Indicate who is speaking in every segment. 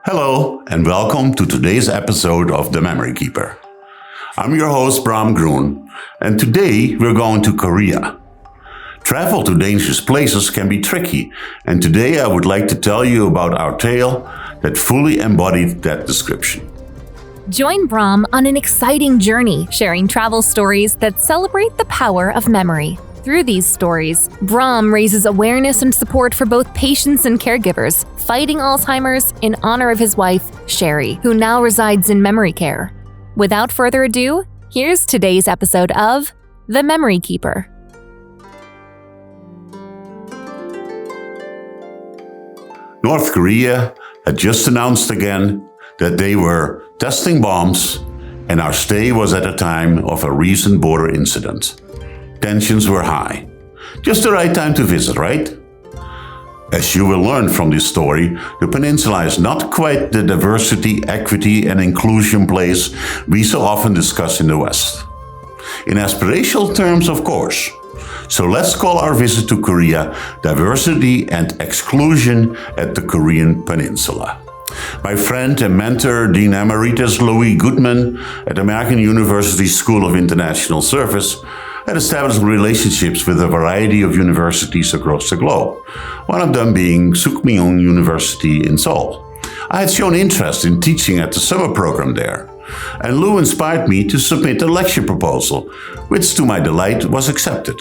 Speaker 1: Hello and welcome to today's episode of The Memory Keeper. I'm your host Bram, and today we're going to Korea. Travel to dangerous places can be tricky, and today I would like to tell you about our tale that fully embodied that description.
Speaker 2: Join Bram on an exciting journey, sharing travel stories that celebrate the power of memory. Through these stories, Bram raises awareness and support for both patients and caregivers, fighting Alzheimer's in honor of his wife, Sherry, who now resides in memory care. Without further ado, here's today's episode of The Memory Keeper.
Speaker 1: North Korea had just announced again that they were testing bombs, and our stay was at a time of a recent border incident. Tensions were high. Just the right time to visit, right? As you will learn from this story, the peninsula is not quite the diversity, equity, and inclusion place we so often discuss in the West. In aspirational terms, of course. So let's call our visit to Korea Diversity and Exclusion at the Korean Peninsula. My friend and mentor, Dean Emeritus Louis Goodman at American University School of International Service, had established relationships with a variety of universities across the globe, one of them being Sukmyung University in Seoul. I had shown interest in teaching at the summer program there, and Lou inspired me to submit a lecture proposal, which to my delight was accepted.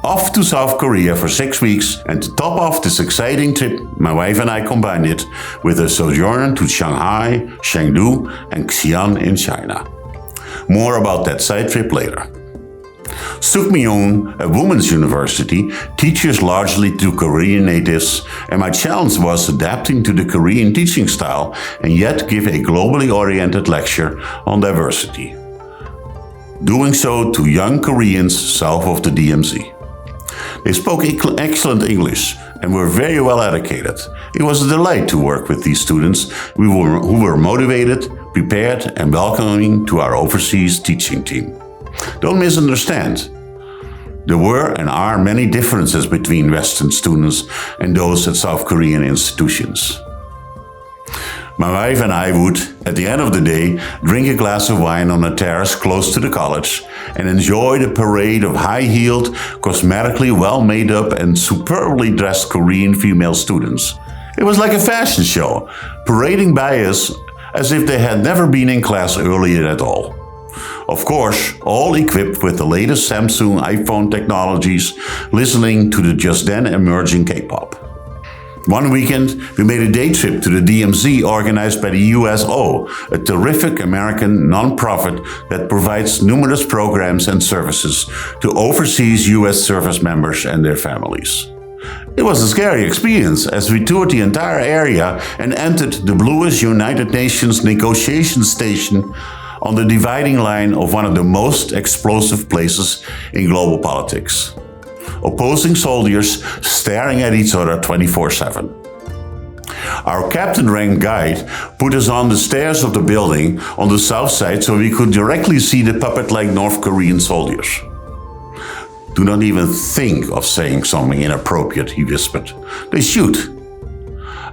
Speaker 1: Off to South Korea for 6 weeks, and to top off this exciting trip, my wife and I combined it with a sojourn to Shanghai, Chengdu, and Xi'an in China. More about that side trip later. Sukmyung, a women's university, teaches largely to Korean natives, and my challenge was adapting to the Korean teaching style and yet give a globally oriented lecture on diversity. Doing so to young Koreans south of the DMZ. They spoke excellent English and were very well educated. It was a delight to work with these students who were motivated, prepared, and welcoming to our overseas teaching team. Don't misunderstand. There were and are many differences between Western students and those at South Korean institutions. My wife and I would, at the end of the day, drink a glass of wine on a terrace close to the college and enjoy the parade of high-heeled, cosmetically well-made-up and superbly dressed Korean female students. It was like a fashion show, parading by us as if they had never been in class earlier at all. Of course, all equipped with the latest Samsung iPhone technologies, listening to the just then emerging K-pop. One weekend, we made a day trip to the DMZ organized by the USO, a terrific American nonprofit that provides numerous programs and services to overseas US service members and their families. It was a scary experience as we toured the entire area and entered the bluish United Nations negotiation station on the dividing line of one of the most explosive places in global politics. Opposing soldiers staring at each other 24/7. Our captain-ranked guide put us on the stairs of the building on the south side so we could directly see the puppet-like North Korean soldiers. Do not even think of saying something inappropriate, he whispered. They shoot.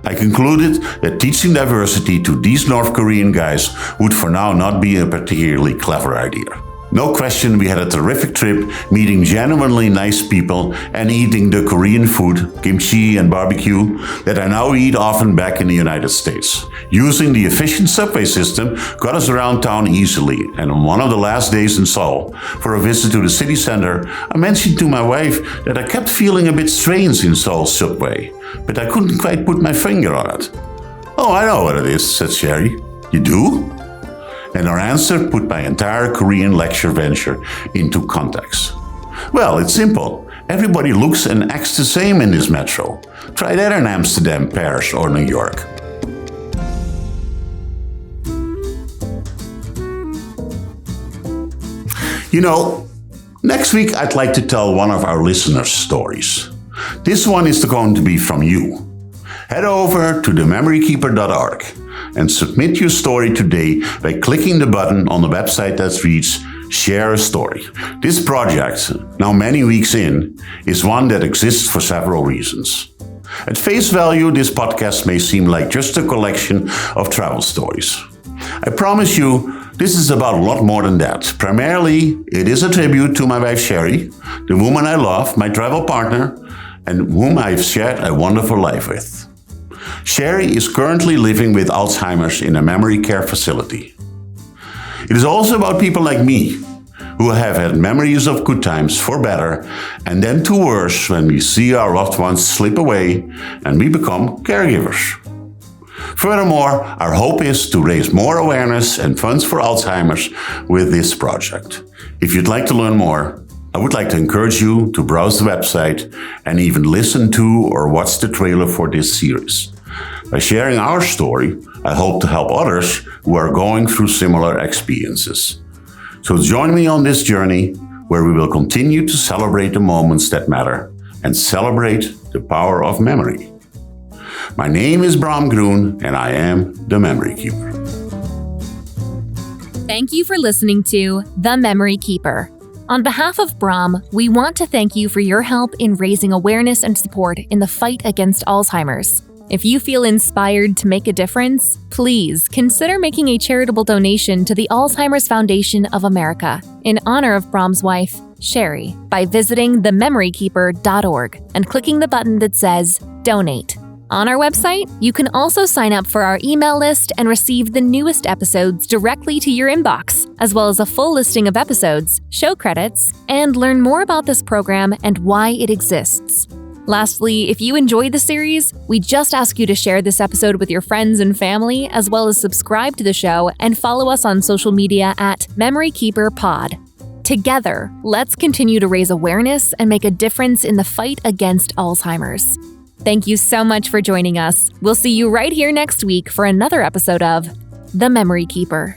Speaker 1: I concluded that teaching diversity to these North Korean guys would for now not be a particularly clever idea. No question, we had a terrific trip, meeting genuinely nice people and eating the Korean food, kimchi and barbecue, that I now eat often back in the United States. Using the efficient subway system got us around town easily, and on one of the last days in Seoul, for a visit to the city center, I mentioned to my wife that I kept feeling a bit strange in Seoul's subway, but I couldn't quite put my finger on it. "Oh, I know what it is," said Sherry. "You do?" And our answer put my entire Korean lecture venture into context. Well, it's simple. Everybody looks and acts the same in this metro. Try that in Amsterdam, Paris, or New York. You know, next week I'd like to tell one of our listeners' stories. This one is going to be from you. Head over to thememorykeeper.org and submit your story today by clicking the button on the website that reads Share a Story. This project, now many weeks in, is one that exists for several reasons. At face value, this podcast may seem like just a collection of travel stories. I promise you, this is about a lot more than that. Primarily, it is a tribute to my wife Sherry, the woman I love, my travel partner, and whom I've shared a wonderful life with. Sherry is currently living with Alzheimer's in a memory care facility. It is also about people like me, who have had memories of good times for better, and then to worse when we see our loved ones slip away and we become caregivers. Furthermore, our hope is to raise more awareness and funds for Alzheimer's with this project. If you'd like to learn more, I would like to encourage you to browse the website and even listen to or watch the trailer for this series. By sharing our story, I hope to help others who are going through similar experiences. So join me on this journey where we will continue to celebrate the moments that matter and celebrate the power of memory. My name is Bram and I am the Memory Keeper.
Speaker 2: Thank you for listening to The Memory Keeper. On behalf of Bram, we want to thank you for your help in raising awareness and support in the fight against Alzheimer's. If you feel inspired to make a difference, please consider making a charitable donation to the Alzheimer's Foundation of America in honor of Bram's wife, Sherry, by visiting thememorykeeper.org and clicking the button that says Donate. On our website, you can also sign up for our email list and receive the newest episodes directly to your inbox, as well as a full listing of episodes, show credits, and learn more about this program and why it exists. Lastly, if you enjoyed the series, we just ask you to share this episode with your friends and family, as well as subscribe to the show and follow us on social media at Memory Keeper Pod. Together, let's continue to raise awareness and make a difference in the fight against Alzheimer's. Thank you so much for joining us. We'll see you right here next week for another episode of The Memory Keeper.